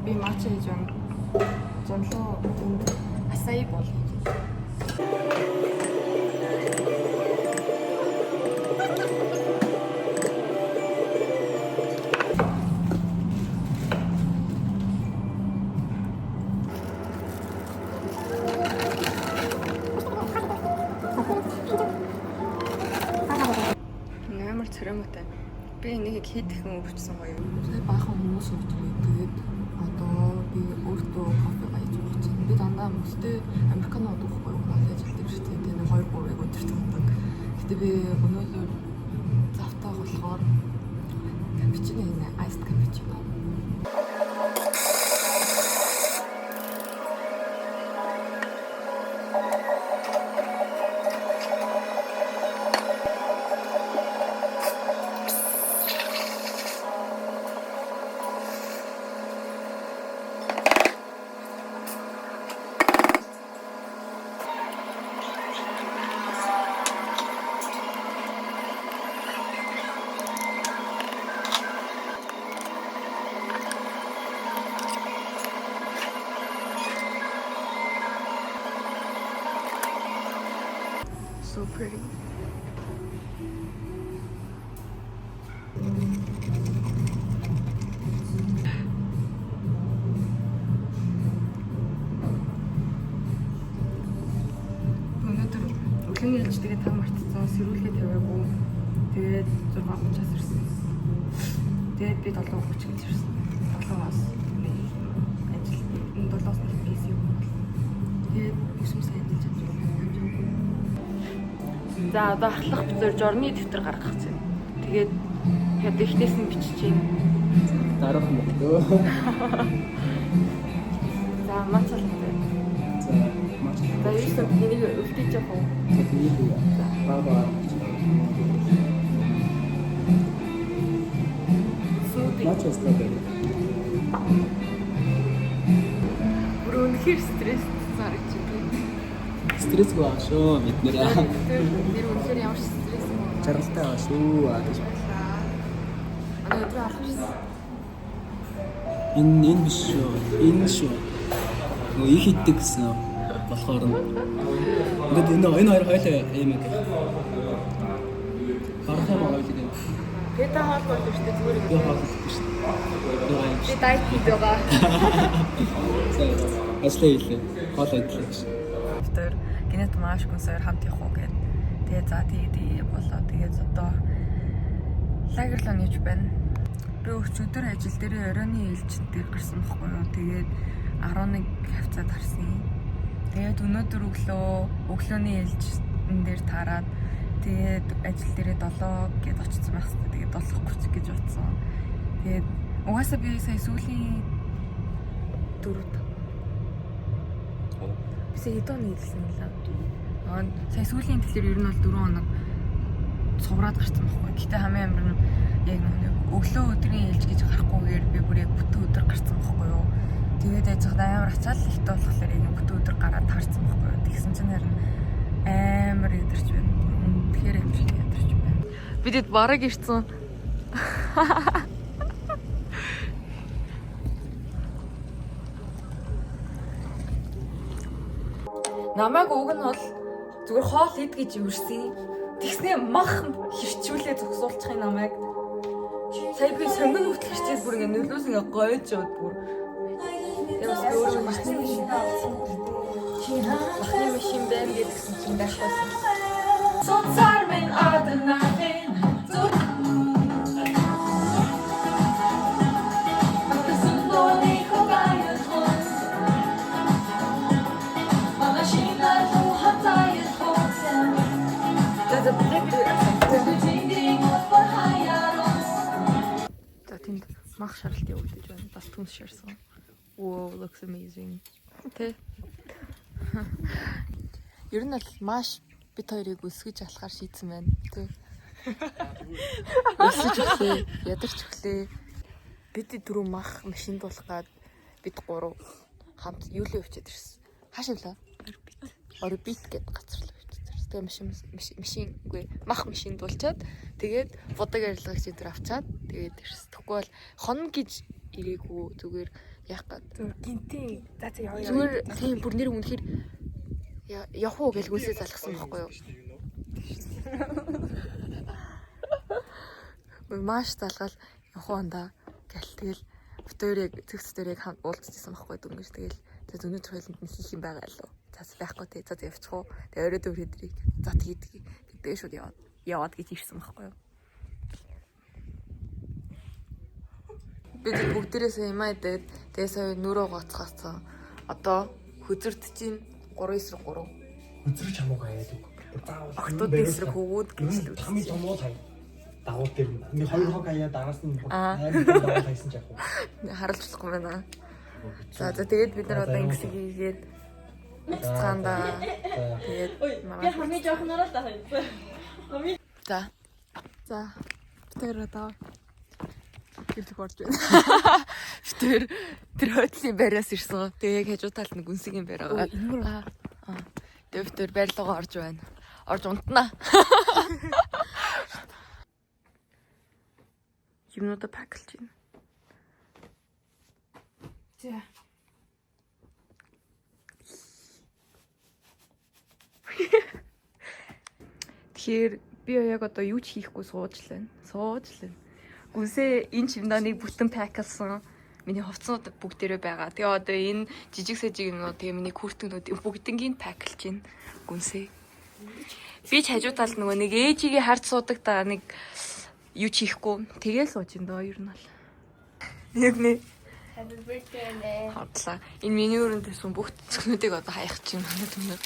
Би матча хийж байна. Зонлоо асаи бол. Амар цэрамтай. Би энийг хэд ихэнөвчсөн гоё. Сая баахан хүмүүс өвдгөө. Тэгээд одоо би өөртөө кофе гайж уух чинь. Би дандаа мөстэй американо уухгүй юу? Яаж хэлдэг шүү дээ. Тэгээд 2-3-ыг өдөрт уудаг. Гэтэ би өнөөдөр завтаа болохоор капучино нэ айс капучино. So pretty. Өнөөдөр өглөөний ээлж тэгээд тав мартцсан сэрүүлгээ тавиагүй. Тэгээд 6:30-аас ирсэн. Тэгээд би 7:30 гэж ирсэн. 7-аас ажил 7-аас бис юм. Тэгээд 9 сая хийж чадсан. За одоо ахлах бүлээр жорны дэвтэр гаргах гэж байна. Тэгээд яд ихнээс нь биччихээн. Дараах юм болоо. За мацал. За маш. За юусэн энийг өлтөж явах уу? За баа. Сүүди. Маш өстэй. Бүр үнэхээр стресс зарж байна. Стресс гоо шоо бид нэрээ. Тэр үнэхээр ямар стресс юм бэ? Жаргалтай аа шүү. Манай өдрөө алах гэсэн. Энэ биш шүү. Энэ шүү. Нөө их иддэг гэсэн болохоор ингээд энэ хоёр хойлоо юм аа. Бархан хойлоо гэдэг. Пета хоол бол шүү дээ зүгээр. Би хоол иддэг шүү. Би дайт хийж байгаа. Аслаа хэлээ. Хоол идлээ гэж. Тэр гинэт маш гүнсээр хамт явах уу гэд. Тэгээ за тэгээд болоо. Тэгээд одоо лагерлоо нээж байна. Би өчигдөр ажил дээр оройны ээлжид дээр гарсан байхгүй юу. Тэгээд 11 хавцаад харсан. Тэгээд өнөөдөр өглөөний ээлжин дээр таарад тэгээд ажил дээрээ 7 гэд очсон байх хэрэгтэй. Тэгээд 7:30 гэж утсан. Тэгээд угаасаа би сая сүүлийн 4 Бисээ хэдэн нийлсэн юм лээ. Сая сүүлийн тэлэр ер нь бол 4 хоног цувраад гарсан байхгүй. Гэтэ хамгийн амар нь яг нэг өглөө өдрийн ээлж гэж гарахгүйгээр би бүр яг бүтэн өдөр гарсан байхгүй юу. Тэгээд ажихад амар ачаал ихтэй болохоор яг бүтэн өдөр гараад таарсан байхгүй юу. Тэгсэн чинь харин амар ядарч байна. Тэгэхээр юм шиг ядарч байна. Бидэд бараг ирсэн. Намайг уг нь бол зүгээр хоол ид гэж юурсэн. Тэгснээ мах хөвчүүлээ зогсуулчих юм намайг. Сая би сонгон хөтлөгчтэй бүр ингэ нөлөөс ингэ гойж яваад бүр. Ямаас өөрөө машин машин байна гэдгсэн чинь дашаасан. Соцар мен аднавэн За тэнд мах шаралт явагдаж байна. Бас түнс шарсан. Wow, looks amazing. Тэ. Ер нь бол маш бит хоёрыг өсгөж алахаар шийдсэн байна. Тэ. Өсөж өглөө, ядарч өглөө. Бид дөрөв мах машин дуулах гад бид гурав хамт юулээ өвчөд ирсэн. Хаашаа лээ? Орбит гэдэг газар л өвчөд ирсэн. Тэгээ машингүй мах машин дуулчаад тэгээд бодог арилгагч энэ төр авчаад тэгээд ирсэн. Тэгвэл хоног гэж ирээгүй зүгээр яах гээд. Зүгээр гинтийн за яа. Зүгээр тийм бүр нэр үнэхээр явах уу гэж гүнсээ залгсан байхгүй юу? Маш залгаал явах уу андаа гэл тэгэл битүүрийг цэгцдэрийг хамт уулзчихсан байхгүй дөнгөж тэгэл за өнөөдөр хойлонд нь хийх юм байгаа лөө. За байхгүй тий за явчих уу. Тэгээ оройд өдрөдрийг за тэгээд шууд яваад гэж ирсэн байхгүй юу? Бид бүгдээрээ юмаа идээд тэгээ сая нүрөө гоцгаацсан. Одоо хөзөрд чинь 3-9-3. Үзрэж хамаагүй хаяад үг. Охтууд эсрэг хөвгүүд гэж л үү. Хамгийн том уу хай. Дагуу дээр нь. Нэг 2 хог хаяа дараас нь амар дагуу хайсан ч яг уу. Харалцлахгүй байна. За тэгээд бид нар одоо ингэсийг хийгээд цаанда тэгээд Би хамгийн жоохнороо л хайсан. За Тэр одоо гэдэг орж байна. тэр хойдлын байраас ирсэн. Тэгээ яг хажуу талд нэг гүнсгийн байр байгаа. Тэгээ тэр байр руугаа орж байна. Орж унтнаа. Юмнуудаа паклж байна. За. Тэгэхээр би яг одоо юу ч хийхгүй сууж л байна. Гүнсээ энэ чимдааныг бүтэн паклсан. Миний хувцснууд бүгдээрээ байгаа. Тэгээ одоо энэ жижиг сэжиг юмнууд тэгээ миний хүртгнүүд бүгднгийн паклж байна. Гүнсээ. Би ч хажуу талд нөгөө нэг ээжигээ харж суудаг та нэг юу ч хийхгүй. Тэгээл сууж энэ доо ер нь бол. Яг нэ. Happy birthday нэ. Хатлаа. Энэ миний өрөөнд байсан бүх цэцгнүүдийг одоо хаях чинь манай түнээр.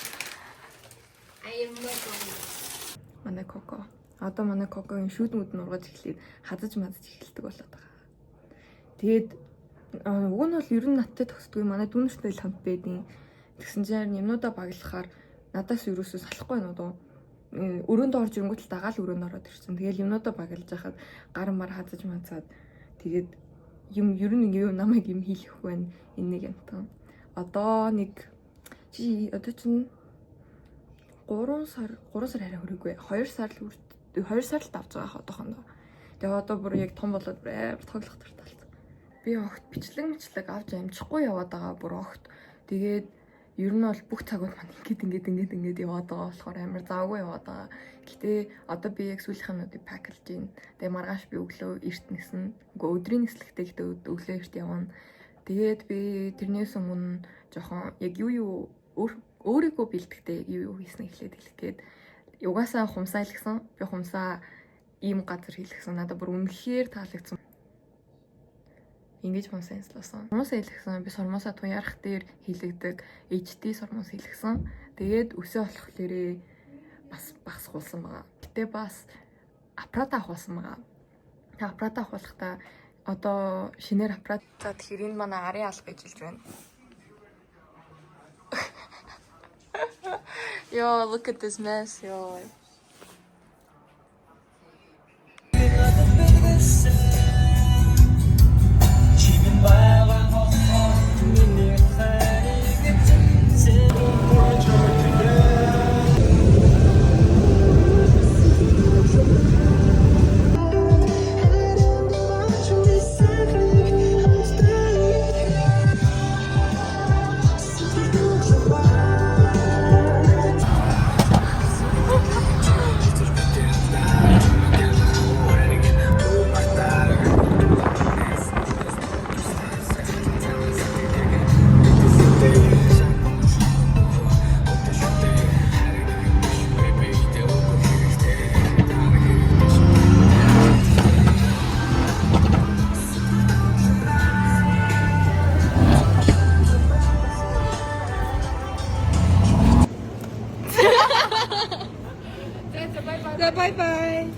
Манай коко. Одоо манай кокогийн шүүдмүүд нь ургаж эхлээд хадаж мадаж эхэлдэг болоод байгаа. Тэгээд уг нь бол ер нь надтай төгсдгүй манай дүүнэртэй л хамт байдیں۔ Тэгсэн чинь юмнуудаа баглахаар надаас юусоо салахгүй байна уу? Өрөөнд орж ирэнгүүт л дагаал өрөөнд ороод ирсэн. Тэгээд юмнуудаа баглаж хахад гар мар хадаж мацаад тэгээд юм ер нь ингэ намайг юм хийх байна. Энэ нэг юм таа. Одоо чинь 3 сар арай хүрээгүй. 2 сар л давж байгаа одоохондоо. Тэгээ одоо бүр яг том болоод бүр амар тоглох төртөлт. Би огт бичлэг авч амжихгүй яваад байгаа бүр огт. Тэгээд ер нь бол бүх цагууд маань ингээд яваад байгаа болохоор амар завгүй яваад байгаа. Гэтэ одоо би яг сүүлийнхнүүдийг паклж гин. Тэгээ маргааш би өглөө эрт нэснэ. Үгүй өдрийн нислэгтэй гэтэ өглөө эрт явна. Тэгээд би тэрнээс өмнө жоохон яг юу өөрийгөө бэлтгэхдээ юу хийснэ эхлээд хэлэхэд угаасаа хумсаа хэлгсэн. Би хумсаа ийм газар хэлгсэн. Надад бүр үнэхээр таалагдсан. Ингэж хумсаа хэлсэн. Хумсаа хэлгсэн. Би сормосоо туяарах дээр хэлэгдэг HD сормос хэлгсэн. Тэгээд өсөө болохлээрээ бас багсгуулсан байгаа. Гэтэ бас аппарат авахулсан байгаа. Тэгээд аппарат авахлахдаа одоо шинээр аппарат. За тэгэхээр энэ манай арын алба гэж хэлж байна. Yo, look at this mess, yo. Bye-bye.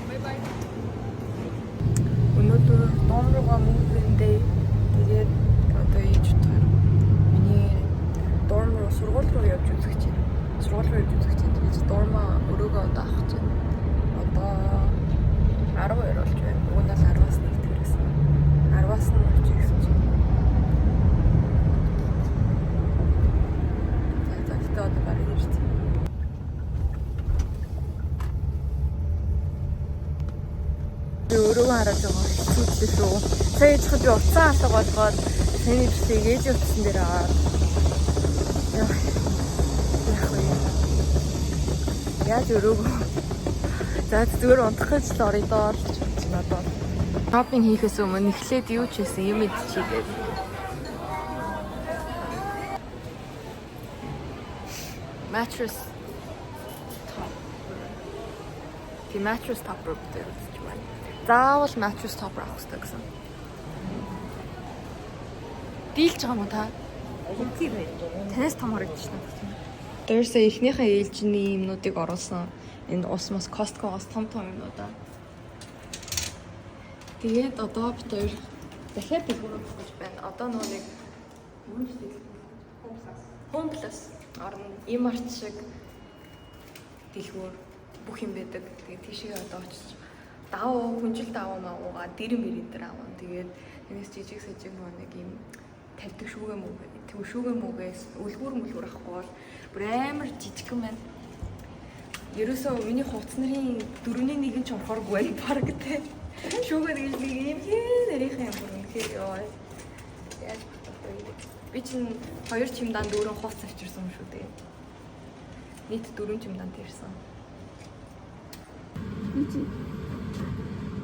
Bye-bye. Өнөөдөр Дормруугаа мөнгөндөө тэгээд одоо ээж төр миний Дорм руу сургууль руу явж үзэх чинь. Тэгээд Дормаа өрөөгөө одоо авах чинь. Одоо 12 болж байна. Уг нь 10-аас 1 төрсэн. 10-аас нь авч ирсэн чинь. За одоо барыг ирсэн. Би өөрөө өрөөгөө хараад байгаа хэцүүдлээ шүү. Сая ичхэд би уцсан алга болгоод саяны бичлэгийг ээж утсан дээр аваад яах вэ? Яаж өрөөгөө за зүгээр унтах гэж л орё доо л гэж бодчих надад. Шопинг хийхээс өмнө эхлээд юу ч хийсэн юм идчихгээд. Mattress top. Die mattress topper гэдэг байна. Заавал mattress topper авах хэрэгтэй гэсэн. Дийлж байгаа юм та? Үнэхээр байж. Танаас том харагдчих надад тийм. Дөрсө эхнийхээ ээлжиний юмнуудыг оруулсан. Энэ ус мос Costco-гоос том юмнуудаа. Тэгээд одоо бид хоёр дахиад дэлгүүр гэж байна. Одоо нэг Home Plus орно. Им арт шиг дэлгүүр бүх юм байдаг. Тэгээд тийшээ одоо очиж даваа хүнжил даваа маагаа дэрэм мэрийн дээр аваа. Тэгээд энэс жижиг сэжиг нэг юм тавьдаг шүүгээ мөг. Тэг шүүгээ мөгөөс үлгүүр авахгүй бол бүр амар жижигхэн байна. Ерөөсөө миний хувцс нарын 4-1 ч орохоргүй баг гэдэг. Шүүгээ нэг юм нэрийнхэн юм бүр үнэхээр ёо. Яаж бодох вэ? Би чинь 2 чимдаан 4 хувцс авчирсан юм шүү дээ. Нийт 4 чимдаант ирсэн.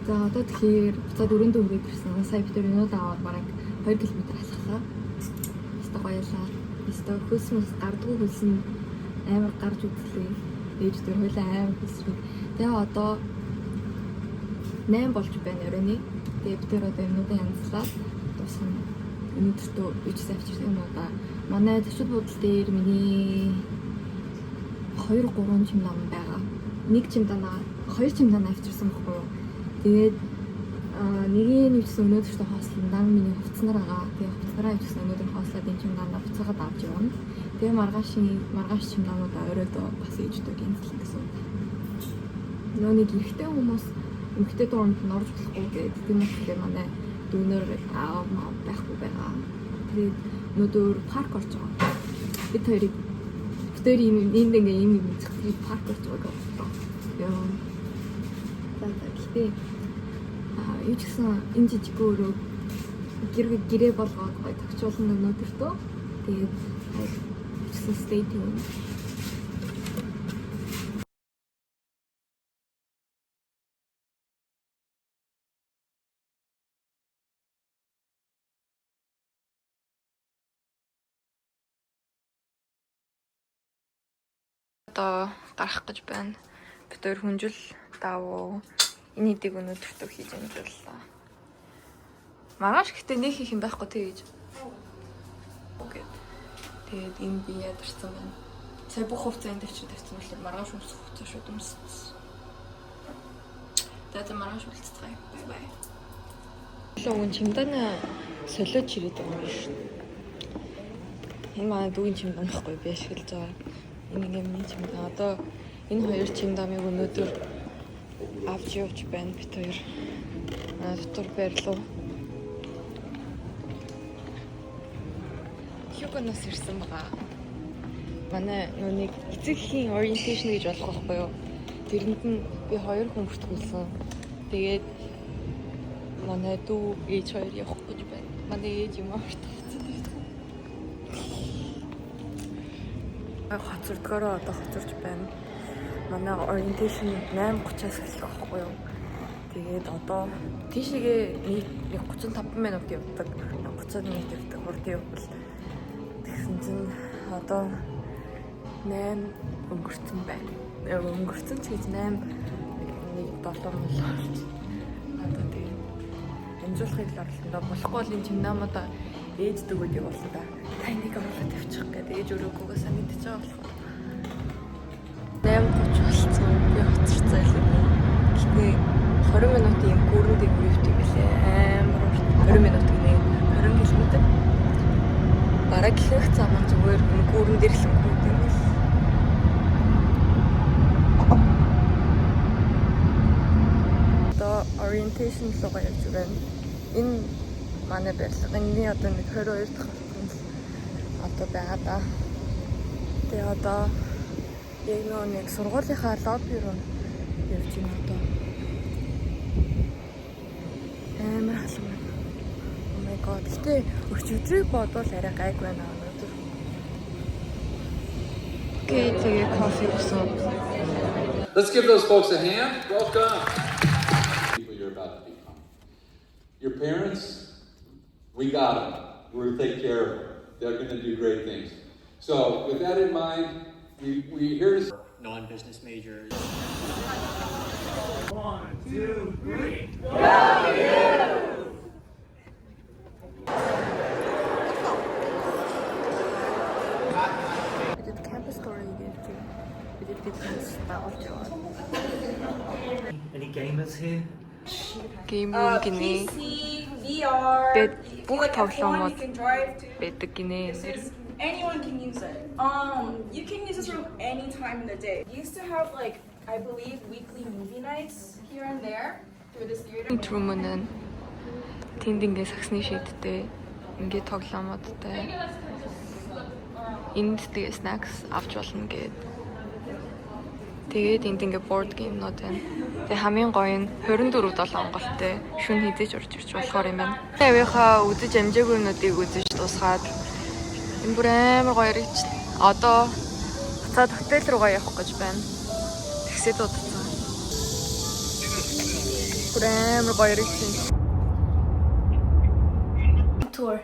За одоо тэгэхээр буцаад өрөөндөө хүрээд ирсэн. Сая бид өнөөдөр аваад бараг 2 км алхалаа. Өстө гоёлаа. Өстө хөлсмөс гардгүй хөлсөн амар гарч үзлээ. Ээж дээр хойлоо амар хөлсрэг. Тэгээ одоо 8 болж байна өрөөний. Тэгээ бид тэр одоо юмнуудаа янзлаад дуусна. Өнөөдөртөө ичс авчирсан юм уу да. Манай төчид буудал дээр миний 2-3 чимдаан байгаа. Нэг чимдаанаа 2 чимдаан авчирсан байхгүй юу? Тэгээд нэгийн ивчсэн өнөөдөртөө хоослон миний хувцснаар байгаа. Тэгээд хувцснараа ивчсэн өнөөдөр хоослоод энэ чимдаанаа буцаагаад авч явна. Тэгээ маргааш чимдаануудаа оройдоо бас ээжтэй гинцлэн гэсэн. Нөөник ихтэй хүмүүс эмхтэй доонд нь орж болохгүй гэдэг тийм болохоор манай дүүнер байхгүй байгаа. Тэгээд өнөөдөр парк орж байгаа. Бид хоёрыг тэр ийм ингээ ийм зөвхөн парк орж байгаа гоо. Яа. Тэгээд юу ч гэсэн энэ жижиг өрөө гэрээ болгоод гоё тогтчуулна өнөөдөртөө. Тэгээд гэсэн stay tuned. Одоо гарах гэж байна. Бид хоёр хүнжил давуу энэ хэдийг өнөөдөртөө хийж амжууллаа. Маргааш гэхдээ нэг хийх юм байхгүй тэгэж. Окей. Тэгээд энэ би ядарсан байна. Сая бүх хувцас энд тавьчих тавьсан болохоор маргааш өмсөх хувцас шууд өмссөн. Тэгээд маргааш уулзцгаая. Бай бай. Логон чимдаана солиод чирээд байгаа юм шүү. Энэ манай дүүгийн чимдаан байхгүй би ашиглаж байгаа. Энэ юм чимдаан. Одоо энэ хоёр чимдаамыг өнөөдөр авч явж байна бид хоёр. Дотор байрлуу. Югоноос ирсэн байгаа. Манай нүг эцэгхийн orientation гэж болох байхгүй юу? Тэрэнд нь би 2 хүн бүртгүүлсэн. Тэгээд манай дүү ээж хоёр явах гэж байна. Манай ээж юм авч тавьсан. Хоцордгороо одоо хоцорч байна. Манай orientation 8:30-аас эхлэх байхгүй юу? Тэгээд одоо тийшээгээ нэг 35 минут явдаг. 30 минут явдаг. Хурд явбал тэгсэн чинь одоо 8 өнгөрцөн байна. Өнгөрцөн ч гэж 8 нэг 7 мөл болж. Одоо тийм амжуулахыг л орлоо. Болохгүй бол энэ чимнаамаа ээж дөгөөд явуулсан да. Та энийг оруулаад тавьчих гэдэг ээж өрөөгөөс мэдчихэж байгаа болохоор 8:30 болцсон. Би хоцорцоо илүү. Гэхдээ 20 минутын юм гүрэнд ивэвт юм билээ. Амар 20 минут гинэ. 20 км. Бараг их заман зүгээр гүрэн дээр л өнгөрөх юм биш. Одоо orientation руу явж байна. Энэ манай барилга. Энэний одоо нэг 22 дахь одоо байгаа да. Тэгээ одоо яг нэг сургуулийнхаа лобби руу явж байна одоо. Амар халуун байна. Oh my god. Гэтэ өчигдрийг бодвол арай гайг байна өнөөдөр. Тэгээ кофе уусан. Let's give those folks a hand. Welcome. People you're about to become. Your parents, we got them. We're going to take care of them. They're going to do great things. So, with that in mind, we're here to... Non-business majors. Бид campus story гэдэг. Бид бизнес байгуулж яваа. Any gamers here? Гейминг гинэ. VR. Бид бүх like a phone тоглоомод you can drive to. байдаг гинэ. Anyone can use it. You can use this room any time in the day. We used to have like, I believe, weekly movie nights here and there through this theater. Трумэн тэнд ингээ саксны шийдтэй ингээ тоглоомодтой энд тэгээ snacks авч болно гэд. Тэгээд энд ингээ board game-нууд байна. Тэгээ хамгийн гоё нь 24/7 онголттой шүн хизээж урж ирч болохоор юм байна. Авийнхаа үдэж амжаагүйнуудыг үзэж дуусгаад энэ бүр амар гоё ирж одоо буцаад хотел руугаа явах гэж байна. Тэгсээ дуудсан. Бүр амар гоё ирж байна. Tour.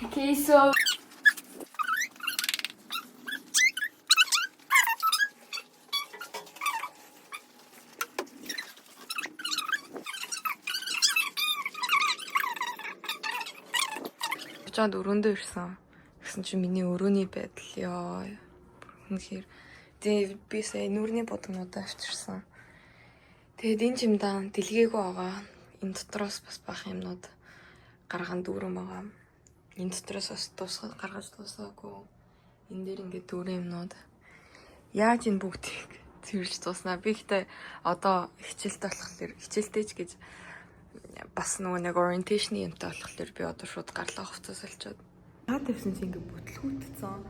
Okay, so Чад өрөөндөө ирсэн. Гэсэн чинь миний өрөөний байдал ёо. Үнэхээр тэгээ би сая нүрийн бодгонуудаа авчирсан. Тэгээд энэ чимдаа дэлгээгүй байгаа. Энэ дотроос бас бах юмнууд гарган дүүрэн байгаа. Энэ дотроос бас гаргаж дуусаагүй. Энэ дээр ингээд дүүрэн юмнууд. Яаж энэ бүгдийг цэвэрлж дуснаа. Би ихтэй одоо хичээлтэй болохоор хичээлтэйч гэж бас нөгөө нэг orientation юмтай болохоор би одоо шууд гарлаа хувцас олчоод таа тавьсан чинь ингээд бүтлгүүтцэн.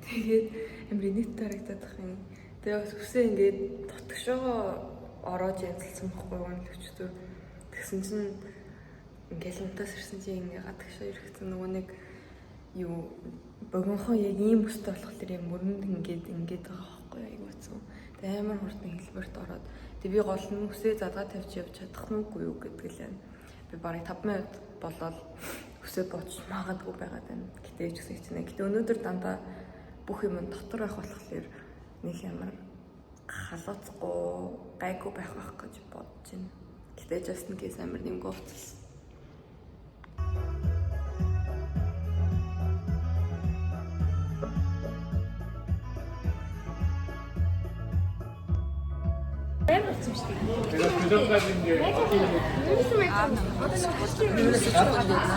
Тэгээд амир нийт тарагдаад ах юм. Тэгээд бас үсээ ингээд дотгошоо ороод янзлсан байхгүй юу өчтөр. Тэгсэн чинь ингээд унтаас ирсэн чинь ингээд гадагшаа ирэхсэн нөгөө нэг юу богинохоо яг ийм өстэй болохоор юм мөрөнд ингээд байгаа байхгүй юу айгууцсан. Тэгээд амар хурдан хэлбэрт ороод тэг би гол нь үсээ задгаа тавьж явж чадах нүггүй юу гэдэг л байна. Би барыг 5 минут болоод өсөө бооч магадгүй байгаад байна. Гэтэ ч гэсэн хичнээн. Гэтэ өнөөдөр дандаа бүх юм дотор байх болохоор нэг ямар халууцгүй гайгүй байх гэж бодож байна. Гэтэ just in case амар нэмгөө уцсан.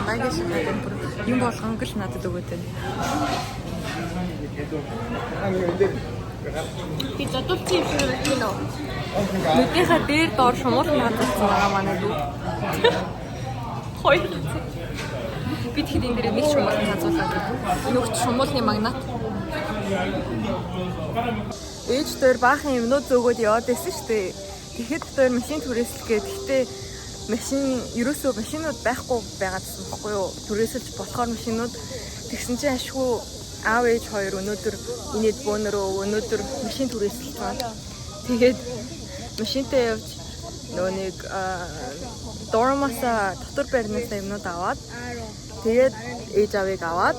Намайг шийдэх бүр юм болгон гэл надад өгөөд байна. би зодолцсон юм шиг байна уу? Нүдийнхаа дээр доор шумуул нададсан байгаа манай дүү. Хоёр. Би тэгэхэд энэ дээр нэг шумуул хазуулаад нөгч шумуулны магнат. Ээж дээр баахан юмнууд зөөгөөд яваад байсан шүү дээ. Тэгэхэд дээр машин түрээсэлгээ. Гэхдээ машин ерөөсөө машинууд байхгүй байгаадсан баггүй юу? Түрээсэлж болохоор машинууд тэгсэн чинь ашгүй аав ээж хоёр өнөөдөр инээд бөөнөрөө өнөөдөр машин түрээсэлж байгаа. Тэгээд машинтай явж нөгөө нэг дормаса дотор байрнаас юмнууд аваад тэгээд ээж авыг аваад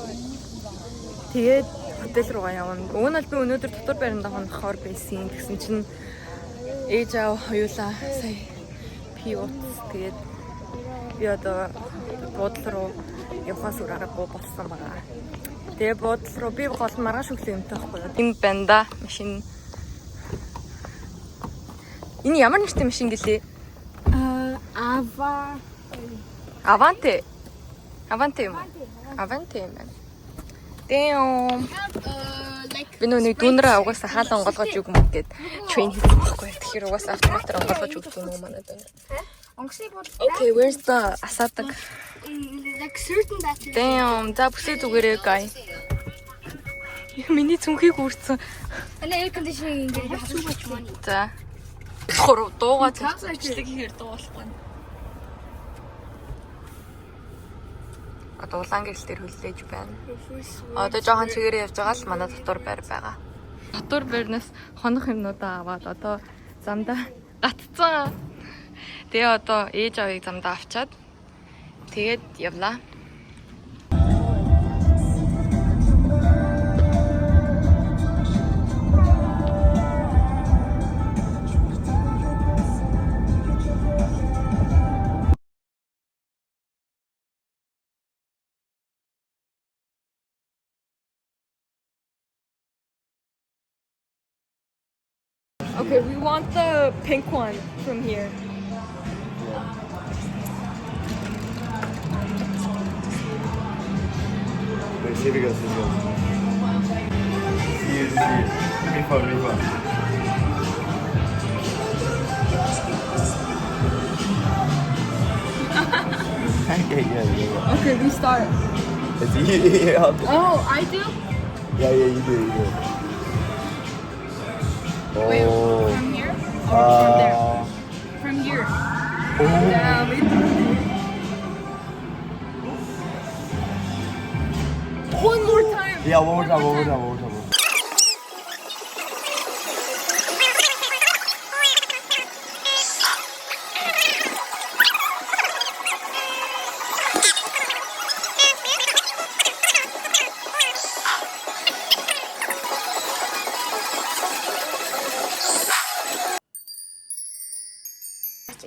тэгээд хотел руугаа явна. Уг нь л би өнөөдөр дотор байранд хонохоор байсан. Тэгсэн чинь ээж аав хоёулаа сая пи утас тэгээд би одоо буудлын руу явхаас өөр аргагүй болсон байгаа. Тэгээ буудлын руу би гол маргааш өглөө юмтай байхгүй юу? Энэ банда машин. Энэ ямар нэртэй машин гэлээ? Аванте. Аванте юм. Аванте юм байна. Дэм. Би нүг дүүнрээ угаасаа хаалаа онгоолгож үг юм гээд train хийх байхгүй. Тэгэхээр угаасаа автоматар онгоолгож өгдөг юм манай дээр. Okay, where's the асаадаг? Like certain that. Дэм, за бүсээ зүгээрээ гай. Миний зүнхийг үрцэн. And air conditioning ингээд хасуугач байна. За. Хуруу дуугаа цэцэрлэг хийхээр дуу болохгүй. Одоо улаан гэрэл дээр хүлээж байна. Одоо жоохон чигээрээ явж байгаа л манай дотор байр байгаа. Дотор байрнаас хонох юмнуудаа аваад одоо замдаа гатцсан. Тэгээ одоо ээж авыг замдаа авчаад тэгээд явлаа. Okay, we want the pink one from here. Wait, see if it goes, see if it goes. See it. Refund. yeah. Okay, we start. It's yeah. Oh, I do? Yeah, you do. Wait, Oh. from here or from there? From here. Yeah, we... One more time. Yeah, one more time.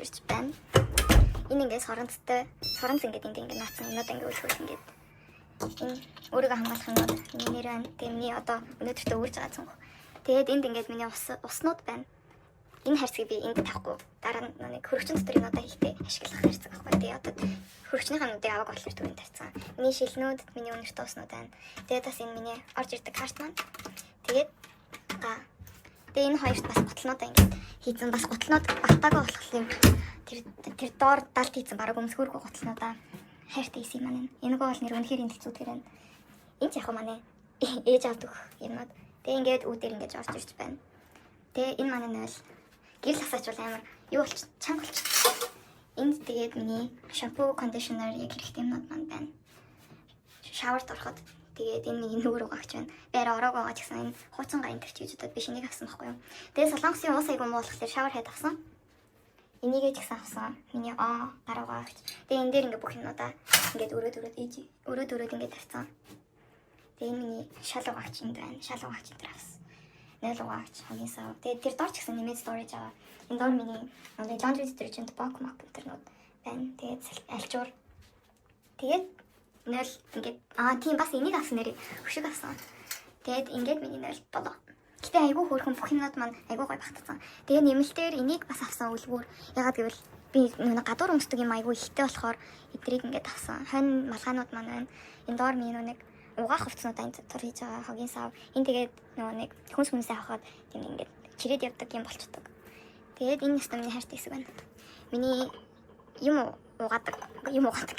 ирж байна. Энэ ингээд соронц ингээд наацсан өнөөдөр ингээд үлгүүл ингээд энэ өөрийгөө хамгаалах юмнууд миний нэр байна. Тэгээ миний одоо өнөөдөртөө үрж байгаа цонх. Тэгээд энд ингээд миний уснууд байна. Энэ харьцгийг би энд тавихгүй. Дараа нь нэг хөрөгчн дотор энэ одоо хийхдээ ашиглах харьцаг байхгүй. Тэгээ одоо хөрөгчний хамнуудыг авах болохоор түгэнд тавьсан. Миний шилнүүд, миний өнөртөө уснууд байна. Тэгээд бас энэ миний орж ирдэг карт маань. Тэгээд тэгээ энэ хоёрт бас готлнуудаа ингээд хийцэн бас готлнууд автаагаа болохоор тэр доор далд хийцэн бараг өмсгөргүй готлнуудаа хайртай хийсэн маань. Энэгүй бол нэр үнэхээр энэ хэцүүтгэр байна. Энд яг маань ээж авдаг юмнууд. Тэгээ ингээд үүдээр ингээд орж ирж байна. Тэгээ энэ маань нь бол гэрэл хасаач бол амар юу болчих чанга болчих. Энд тэгээд миний шампу, кондишнер яг хэрэгтэй юмнууд маань байна. Шаварт ороход тэгээд энэ нэг нүгөр угаагч байна. Бээр ороог байгаа ч гэсэн энэ хуучин гайн төрч гэж удаад би шинийг авсан байхгүй юу. Тэгээд солонгосын уус айгу муулахлаар шавар хэд авсан. Энийг ч гэсэн авсан. Миний гар угаагч. Тэгээд энэ дээр ингээ бүх юмудаа ингээд өрөөд ингээд тавьсан. Тэгээд энэ миний шал угаагч энд байна. Шал угаагч энэ авсан. Нэл угаагч хамгийн сав. Тэгээд тэр доор ч гэсэн нэмээд storage аваа. Энэ доор миний laundry detergent box map гэнтэрнүүд байна. Тэгээд альчуур. Тэгээд нэл ингээд тийм бас энийг авсан нэрээ хөшиг авсан. Тэгээд ингээд миний нэл болоо. Гэтэ айгүй хөөрхөн бүх юмнууд маань айгүй гой багтацсан. Тэгээд нэмэлтээр энийг бас авсан үлгүүр. Ягаад гэвэл би нэг гадуур өмсдөг юм айгүй ихтэй болохоор эдрийг ингээд авсан. Хонь малгаанууд маань байна. Энэ доор миний нэг угаах хувцснуудаа энэ дотор хийж байгаа хогийн сав. Энэ тэгээд нэг хүнсээ авахад тийм ингээд чирээд явдаг юм болчдөг. Тэгээд энэ нэстэ миний хайртай хэсэг байна. Миний юм угаадаг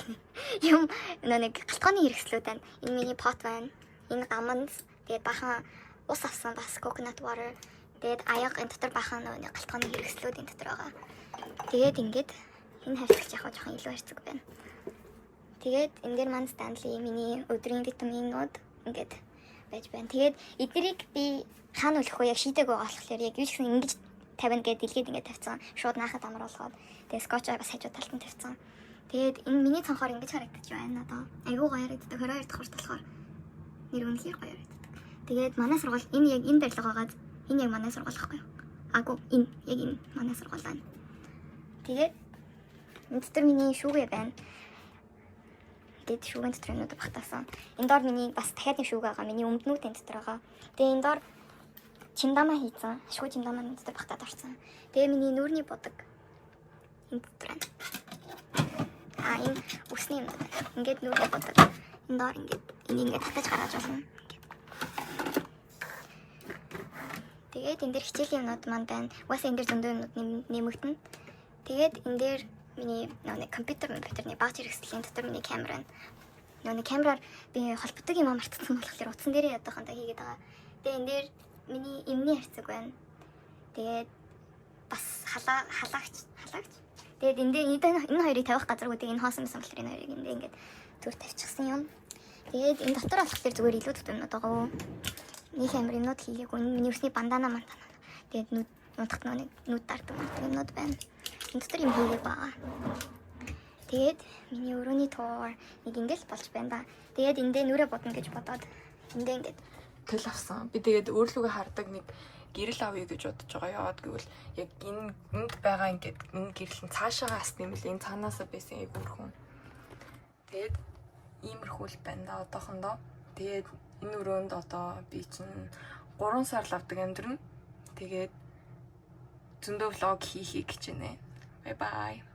гэнэ. Юм нэг галтгооны хэрэгслүүд байна. Энэ миний пот байна. Энэ гаманс тэгээд бахан ус авсан бас coconut water. Тэгээд аяга энэ дотор бахан нэг галтгооны хэрэгслүүд энэ дотор байгаа. Тэгээд ингээд энэ харьцагч яг жоохон илүү харьцаг байна. Тэгээд энэ дээр маань Stanley миний өдрийн витаминууд ингээд байж байна. Тэгээд эдгэрийг би хаана үлэх вэ яг шийдэг байгаа болохоор яг юу ч гэсэн ингэж тавина гэдээ дэлгээд ингээд тавьсан. Шууд наахад амар болгоод тэгээд скотчаа бас хажуу талд нь тавьсан. Тэгээд энэ миний цонхоор ингэж харагдаж байна надаа. Айгуу гоё харагддаг. 22 дахь хүртэл болохоор нэр үнэхээр гоё харагддаг. Тэгээд манай сургууль энэ яг энэ барилга байгаад энэ яг манай сургууль байхгүй юу? Агуу энэ яг энэ манай сургууль байна. Тэгээд энэ дотор миний шүүгээ байна. Тэгээд шүүгэн дотор юмнууд багтаасан. Энэ доор миний бас дахиад нэг шүүгээ байгаа. Миний өмднүүд энэ дотор байгаа. Тэгээд энэ доор чимдамаа хийцэн. Шүү чимдамаа энэ дотор багтаад орсон. Тэгээд миний нүүрний бодог энэ дотор байна. Энэ үсний юм. Ингээд нүүрний бодог. Энэ доор ингээд энийг ингээд татаж гаргаж болно. Тэгээд энэ дээр хичээлийн юмнууд маань байна. Угаасаа энэ дээр зөндөө юмнууд нэмэгдэнэ. Тэгээд энэ дээр миний нэг компьютерний багц хэрэгслийн дотор миний камер байна. Нэг камераар би холбогддог юм мартсан болохоор утсан дээрээ ядахандаа хийгээд байгаа. Тэгээд энэ дээр миний эмний харьцаг байна. Тэгээд бас халагч. Тэгээд энэ хоёрыг тавих газар үгүй энэ хоосон байсан болохоор энэ хоёрыг ингээд түр тавьчихсан юм. Тэгээд энэ дотор болохоор зүгээр илүү төтөмнүүд байгаа. Нэг амар юмнууд хийгээгүй. Энэ миний өсний бандана. Тэгээд нутагт нүд дардаг юмнууд байна. Энэ дотор юм хийгээг байгаа. Тэгээд миний өрөөний туур нэг ингээл болж байна да. Тэгээд эндээ нүрэ бодно гэж бодоод эндээ ингээд тэл авсан. Би тэгээд өөрлөгөө хардаг нэг гэрэл авъя гэж бодож байгаа. Яагаад гэвэл яг энд байгаа ингээд энэ гэрэл нь цаашаагаа асна юм л энэ цаанаасаа байсан яг өрхөн. Тэгээд иймэрхүү л байна да одоохондоо. Тэгээд энэ өрөөнд одоо би чинь 3 сар л авдаг амьдрын. Тэгээд зөндөө влог хийхийг гэж байна. Bye bye.